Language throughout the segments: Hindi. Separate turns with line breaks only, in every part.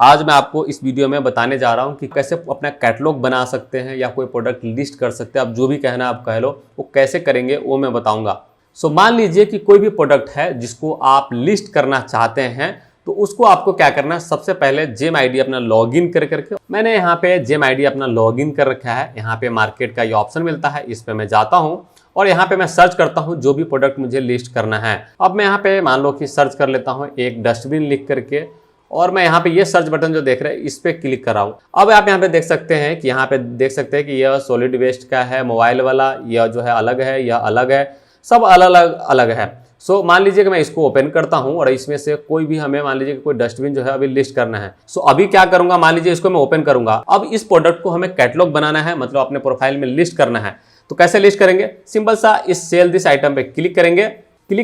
आज मैं आपको इस वीडियो में बताने जा रहा हूं कि कैसे अपना कैटलॉग बना सकते हैं या कोई प्रोडक्ट लिस्ट कर सकते हैं। आप जो भी कहना आप कह लो, वो कैसे करेंगे वो मैं बताऊंगा। सो मान लीजिए कि कोई भी प्रोडक्ट है जिसको आप लिस्ट करना चाहते हैं, तो उसको आपको क्या करना है, सबसे पहले जेम आईडी अपना लॉगिन करके मैंने यहाँ पे जेम आईडी अपना लॉगिन कर रखा है। यहाँ पे मार्केट का ये ऑप्शन मिलता है, इस पे मैं जाता हूँ और यहाँ पे मैं सर्च करता हूँ जो भी प्रोडक्ट मुझे लिस्ट करना है। अब मैं यहाँ पे मान लो कि सर्च कर लेता हूँ एक डस्टबिन लिख करके, और मैं यहाँ पे ये सर्च बटन जो देख रहे हैं इस पे क्लिक कर रहा हूँ। अब आप यहाँ पे देख सकते हैं कि यहाँ पे देख सकते हैं कि यह सॉलिड वेस्ट का है, मोबाइल वाला यह जो है अलग है, यह अलग है, सब अलग अलग है। सो मान लीजिए कि मैं इसको ओपन करता हूं और इसमें से कोई भी हमें मान लीजिए कि कोई डस्टबिन जो है अभी लिस्ट करना है। सो अभी क्या करूंगा, मान लीजिए इसको मैं ओपन करूंगा। अब इस प्रोडक्ट को हमें कैटलॉग बनाना है, मतलब अपने प्रोफाइल में लिस्ट करना है। तो कैसे लिस्ट करेंगे, सिंपल सा इस सेल दिस आइटम पे क्लिक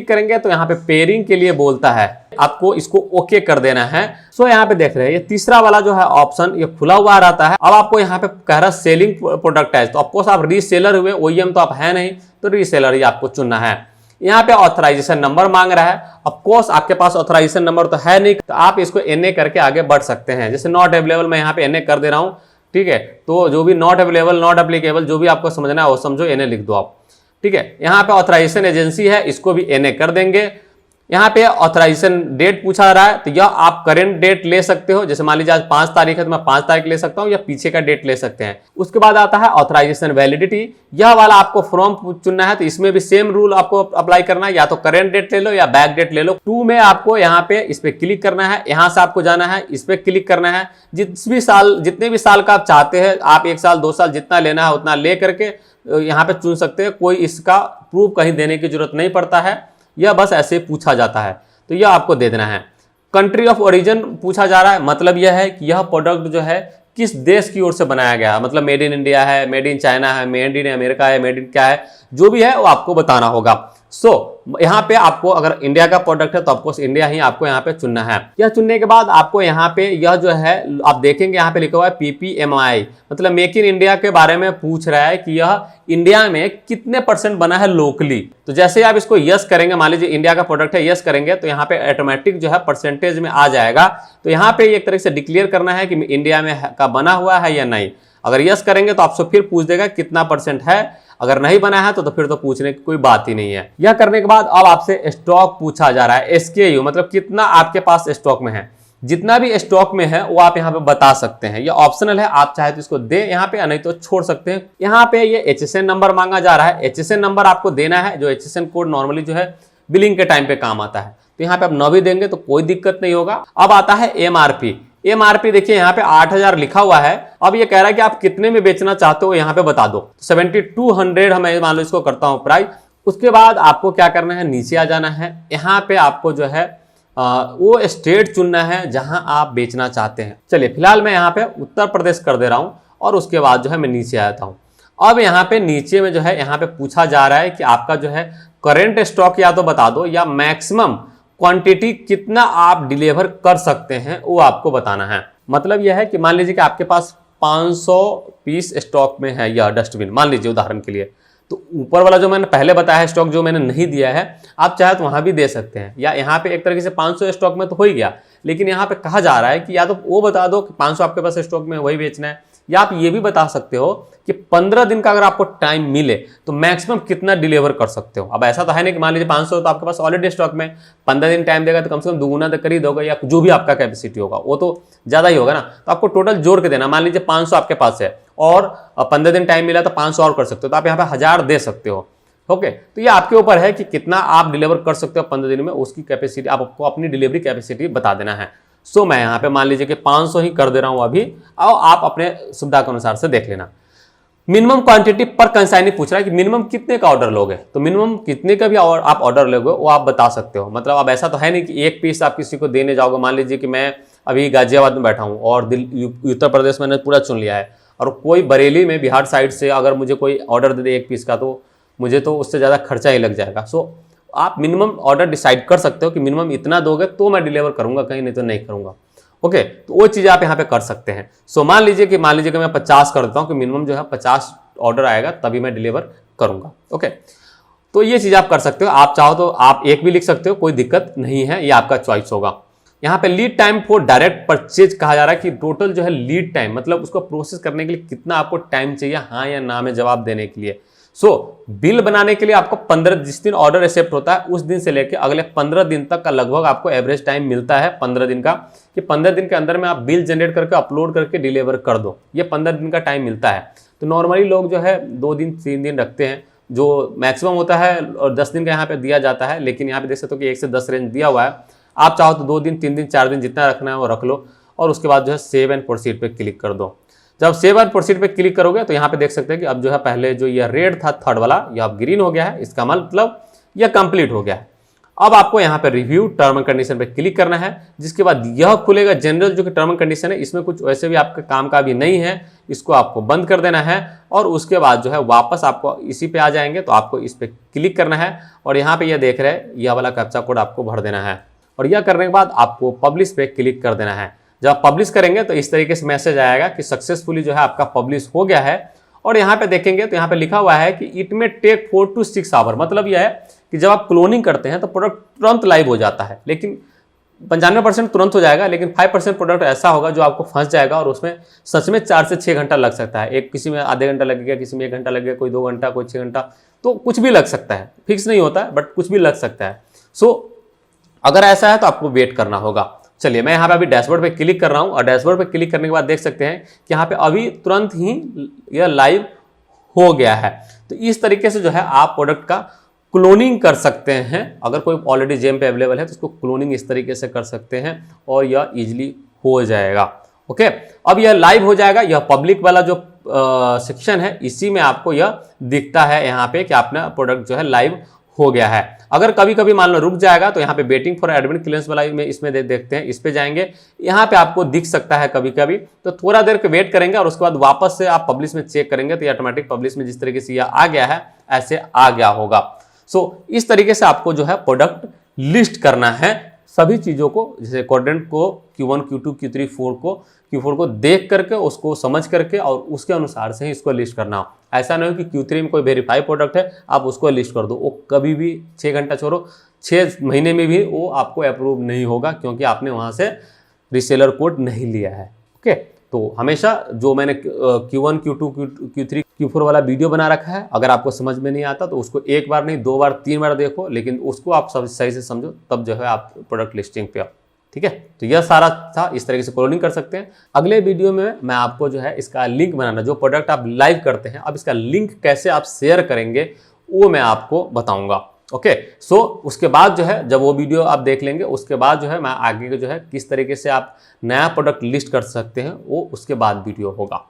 करेंगे तो यहाँ पे पेयरिंग के लिए बोलता है, आपको इसको ओके कर देना है। सो यहाँ पे देख रहे हैं ये तीसरा वाला जो है ऑप्शन ये खुला हुआ रहता है। अब आपको यहाँ पे कह रहा है सेलिंग प्रोडक्ट है, तो ऑफकोर्स आप रीसेलर हुए, ओईएम तो आप है नहीं, तो रीसेलर ही आपको चुनना है। यहाँ पे ऑथराइजेशन नंबर मांग रहा है, ऑफकोर्स आपके पास ऑथराइजेशन नंबर तो है नहीं, तो आप इसको एनए करके आगे बढ़ सकते हैं। जैसे नॉट अवेलेबल मैं यहाँ पे एनए कर दे रहा हूँ, ठीक है। तो जो भी नॉट अवेलेबल, नॉट एप्लीकेबल, जो भी आपको समझना है वो समझो, एनए लिख दो आप, ठीक है। यहाँ पे ऑथराइजेशन एजेंसी है, इसको भी एनए कर देंगे। यहाँ पे ऑथराइजेशन डेट पूछा रहा है, तो यह आप करेंट डेट ले सकते हो। जैसे मान लीजिए आज 5 तारीख है तो मैं 5 तारीख ले सकता हूँ, या पीछे का डेट ले सकते हैं। उसके बाद आता है ऑथराइजेशन वैलिडिटी, यह वाला आपको फॉर्म चुनना है, तो इसमें भी सेम रूल आपको अप्लाई करना है, या तो करेंट डेट ले लो या बैक डेट ले लो। 2 में आपको यहाँ पे इस पे क्लिक करना है, यहाँ से आपको जाना है, इस पे क्लिक करना है। जितने भी साल का आप चाहते हैं, आप 1 साल 2 साल जितना लेना है उतना ले करके यहाँ पे चुन सकते हैं। कोई इसका प्रूफ कहीं देने की जरूरत नहीं पड़ता है, यह बस ऐसे पूछा जाता है, तो यह आपको दे देना है। कंट्री ऑफ ओरिजिन पूछा जा रहा है, मतलब यह है कि यह प्रोडक्ट जो है किस देश की ओर से बनाया गया है, मतलब मेड इन इंडिया है, मेड इन चाइना है, मेड इन अमेरिका है, मेड इन क्या है, जो भी है वो आपको बताना होगा। यहाँ पे आपको अगर इंडिया का प्रोडक्ट है तो ऑफकोर्स इंडिया ही आपको यहाँ पे चुनना है। यह चुनने के बाद आपको यहाँ पे यह जो है आप देखेंगे यहाँ पे लिखा हुआ है PPMI, मतलब मेक इन इंडिया के बारे में पूछ रहा है कि यह इंडिया में कितने % बना है लोकली। तो जैसे ही आप इसको यस करेंगे, मान लीजिए इंडिया का प्रोडक्ट है, यस करेंगे तो यहाँ पे ऑटोमेटिक जो है परसेंटेज में आ जाएगा। तो यहाँ पे एक तरह से डिक्लेयर करना है कि इंडिया में का बना हुआ है या नहीं। अगर यस करेंगे तो आपसे फिर पूछ देगा कितना % है, अगर नहीं बना है तो फिर तो पूछने की कोई बात ही नहीं है। यह करने के बाद अब आपसे स्टॉक पूछा जा रहा है, SKU मतलब कितना आपके पास स्टॉक में है। जितना भी स्टॉक में है वो आप यहाँ पे बता सकते हैं, ये ऑप्शनल है, आप चाहे तो इसको दे यहाँ पे, नहीं तो छोड़ सकते हैं। यहाँ पे ये HSN नंबर मांगा जा रहा है, HSN नंबर आपको देना है, जो HSN कोड नॉर्मली जो है बिलिंग के टाइम पे काम आता है। तो यहाँ पे आप 9 भी देंगे तो कोई दिक्कत नहीं होगा। अब आता है MRP देखिए यहाँ पे 8000 लिखा हुआ है। अब ये कह रहा है कि आप कितने में बेचना चाहते हो यहाँ पे बता दो। 7200 हमें मान लो इसको करता हूँ प्राइस। उसके बाद आपको क्या करना है, नीचे आ जाना है। यहाँ पे आपको जो है वो स्टेट चुनना है जहां आप बेचना चाहते हैं। चलिए फिलहाल मैं यहाँ पे उत्तर प्रदेश कर दे रहा हूँ, और उसके बाद जो है मैं नीचे आता हूँ। अब यहाँ पे नीचे में जो है यहाँ पे पूछा जा रहा है कि आपका जो है करेंट स्टॉक या तो बता दो, या मैक्सिमम क्वांटिटी कितना आप डिलीवर कर सकते हैं वो आपको बताना है। मतलब यह है कि मान लीजिए कि आपके पास 500 पीस स्टॉक में है यह डस्टबिन, मान लीजिए उदाहरण के लिए। तो ऊपर वाला जो मैंने पहले बताया है स्टॉक जो मैंने नहीं दिया है, आप चाहे तो वहां भी दे सकते हैं, या यहाँ पे एक तरीके से 500 स्टॉक में तो हो ही गया। लेकिन यहाँ पे कहा जा रहा है कि या तो वो बता दो कि 500 आपके पास स्टॉक में वही बेचना है, या आप ये भी बता सकते हो कि 15 दिन का अगर आपको टाइम मिले तो मैक्सिमम कितना डिलीवर कर सकते हो। अब ऐसा तो है नहीं कि मान लीजिए 500 तो आपके पास ऑलरेडी स्टॉक में, 15 दिन टाइम देगा तो कम से कम दुगुना तक कर ही दोगे, या जो भी आपका कैपेसिटी होगा वो तो ज्यादा ही होगा ना। तो आपको टोटल जोड़ के देना, मान लीजिए 500 आपके पास है और 15 दिन टाइम मिला तो 500 और कर सकते हो, तो आप यहाँ पे 1000 दे सकते हो। ओके, तो ये आपके ऊपर है कि कितना आप डिलीवर कर सकते हो 15 दिन में, उसकी कैपेसिटी आपको अपनी डिलीवरी कैपेसिटी बता देना है। सो मैं यहाँ पे मान लीजिए कि 500 ही कर दे रहा हूँ अभी, और आप अपने सुविधा के अनुसार से देख लेना। मिनिमम क्वांटिटी पर कंसाइनी पूछ रहा है कि मिनिमम कितने का ऑर्डर लोगे, तो मिनिमम कितने का भी आप ऑर्डर लोगे वो आप बता सकते हो। मतलब अब ऐसा तो है नहीं कि एक पीस आप किसी को देने जाओगे। मान लीजिए कि मैं अभी गाजियाबाद में बैठा हूँ और उत्तर प्रदेश मैंने पूरा चुन लिया है, और कोई बरेली में बिहार साइड से अगर मुझे कोई ऑर्डर दे दे 1 पीस का, तो मुझे तो उससे ज़्यादा खर्चा ही लग जाएगा। सो आप मिनिमम ऑर्डर डिसाइड कर सकते हो कि मिनिमम इतना दोगे तो मैं डिलीवर करूँगा, कहीं नहीं तो नहीं करूँगा। ओके, तो वो चीज़ आप यहाँ पे कर सकते हैं। सो मान लीजिए कि मैं 50 कर देता हूँ कि मिनिमम जो है 50 ऑर्डर आएगा तभी मैं डिलीवर करूँगा। ओके, तो ये चीज़ आप कर सकते हो। आप चाहो तो आप एक भी लिख सकते हो, कोई दिक्कत नहीं है, ये आपका चॉइस होगा। यहाँ पे lead time for direct purchase कहा जा रहा है कि टोटल जो है लीड टाइम, मतलब उसको प्रोसेस करने के लिए कितना आपको टाइम चाहिए हाँ या ना में जवाब देने के लिए। बिल बनाने के लिए आपको 15, जिस दिन ऑर्डर एक्सेप्ट होता है उस दिन से लेकर अगले 15 दिन तक का लगभग आपको एवरेज टाइम मिलता है 15 दिन का, कि 15 दिन के अंदर में आप बिल जनरेट करके अपलोड करके डिलीवर कर दो, ये 15 दिन का टाइम मिलता है। तो नॉर्मली लोग जो है 2 दिन 3 दिन रखते हैं, जो मैक्सिमम होता है, और 10 दिन का यहाँ पे दिया जाता है, लेकिन यहाँ पे देख सकते हो कि 1 से 10 रेंज दिया हुआ है। आप चाहो तो 2 दिन 3 दिन 4 दिन जितना रखना है वो रख लो, और उसके बाद जो है सेव एंड प्रोसीड पे क्लिक कर दो। जब सेव एंड प्रोसीड पे क्लिक करोगे तो यहाँ पे देख सकते हैं कि अब जो है पहले जो ये रेड था थर्ड वाला, ये अब ग्रीन हो गया है, इसका मतलब यह कंप्लीट हो गया है। अब आपको यहाँ पे रिव्यू टर्म एंड कंडीशन पे क्लिक करना है, जिसके बाद यह खुलेगा जनरल जो कि टर्म एंड कंडीशन है, इसमें कुछ वैसे भी आपके काम का भी नहीं है, इसको आपको बंद कर देना है। और उसके बाद जो है वापस आपको इसी पे आ जाएंगे, तो आपको इस पे क्लिक करना है और यहाँ पे यह देख रहे हैं यह वाला कैप्चा कोड आपको भर देना है, और यह करने के बाद आपको पब्लिश पे क्लिक कर देना है। जब आप पब्लिश करेंगे तो इस तरीके से मैसेज आएगा कि सक्सेसफुली जो है आपका पब्लिश हो गया है। और यहाँ पे देखेंगे तो यहाँ पे लिखा हुआ है कि इट में टेक 4 to 6 आवर, मतलब यह है कि जब आप क्लोनिंग करते हैं तो प्रोडक्ट तुरंत लाइव हो जाता है, लेकिन 95% तुरंत हो जाएगा, लेकिन 5% प्रोडक्ट ऐसा होगा जो आपको फंस जाएगा और उसमें सच में 4 से 6 घंटा लग सकता है। एक किसी में आधे घंटा लगेगा, किसी में 1 घंटा लगेगा, कोई 2 घंटा, कोई 6 घंटा, तो कुछ भी लग सकता है, फिक्स नहीं होता है, बट कुछ भी लग सकता है। अगर ऐसा है तो आपको वेट करना होगा। चलिए मैं यहाँ पे अभी डैशबोर्ड पे क्लिक कर रहा हूँ, और डैशबोर्ड पे क्लिक करने के बाद देख सकते हैं कि यहाँ पे अभी तुरंत ही यह लाइव हो गया है। तो इस तरीके से जो है आप प्रोडक्ट का क्लोनिंग कर सकते हैं। अगर कोई ऑलरेडी जेम पे अवेलेबल है तो उसको क्लोनिंग इस तरीके से कर सकते हैं और यह इजीली हो जाएगा। ओके, अब यह लाइव हो जाएगा। यह पब्लिक वाला जो सेक्शन है इसी में आपको यह दिखता है यहाँ पे कि अपना प्रोडक्ट जो है लाइव हो गया है। अगर कभी कभी मान लो रुक जाएगा तो यहाँ पे वेटिंग फॉर एडमिन क्लियरेंस वाला में इसमें देखते हैं, इस पे जाएंगे, यहाँ पे आपको दिख सकता है कभी कभी, तो थोड़ा देर के वेट करेंगे और उसके बाद वापस से आप पब्लिश में चेक करेंगे तो ये ऑटोमेटिक पब्लिश में जिस तरीके से यह आ गया है ऐसे आ गया होगा। इस तरीके से आपको जो है प्रोडक्ट लिस्ट करना है सभी चीजों को, जैसे कोऑर्डिनेट को Q1 Q2 Q3 Q4 को देख करके उसको समझ करके और उसके अनुसार से ही इसको लिस्ट करना हो। ऐसा नहीं हो कि Q3 में कोई वेरीफाई प्रोडक्ट है आप उसको लिस्ट कर दो, वो कभी भी 6 घंटा छोड़ो 6 महीने में भी वो आपको अप्रूव नहीं होगा, क्योंकि आपने वहाँ से रीसेलर कोड नहीं लिया है। ओके, तो हमेशा जो मैंने Q1 Q2 Q3 Q4 वाला वीडियो बना रखा है, अगर आपको समझ में नहीं आता तो उसको 1 बार नहीं 2 बार 3 बार देखो, लेकिन उसको आप सब सही से समझो, तब जो है आप प्रोडक्ट लिस्टिंग पे आओ। ठीक है, तो यह सारा था, इस तरीके से क्लोनिंग कर सकते हैं। अगले वीडियो में मैं आपको जो है इसका लिंक बनाना, जो प्रोडक्ट आप लाइव करते हैं अब इसका लिंक कैसे आप शेयर करेंगे वो मैं आपको बताऊंगा। ओके, उसके बाद जो है जब वो वीडियो आप देख लेंगे उसके बाद जो है मैं आगे जो है किस तरीके से आप नया प्रोडक्ट लिस्ट कर सकते हैं वो उसके बाद वीडियो होगा।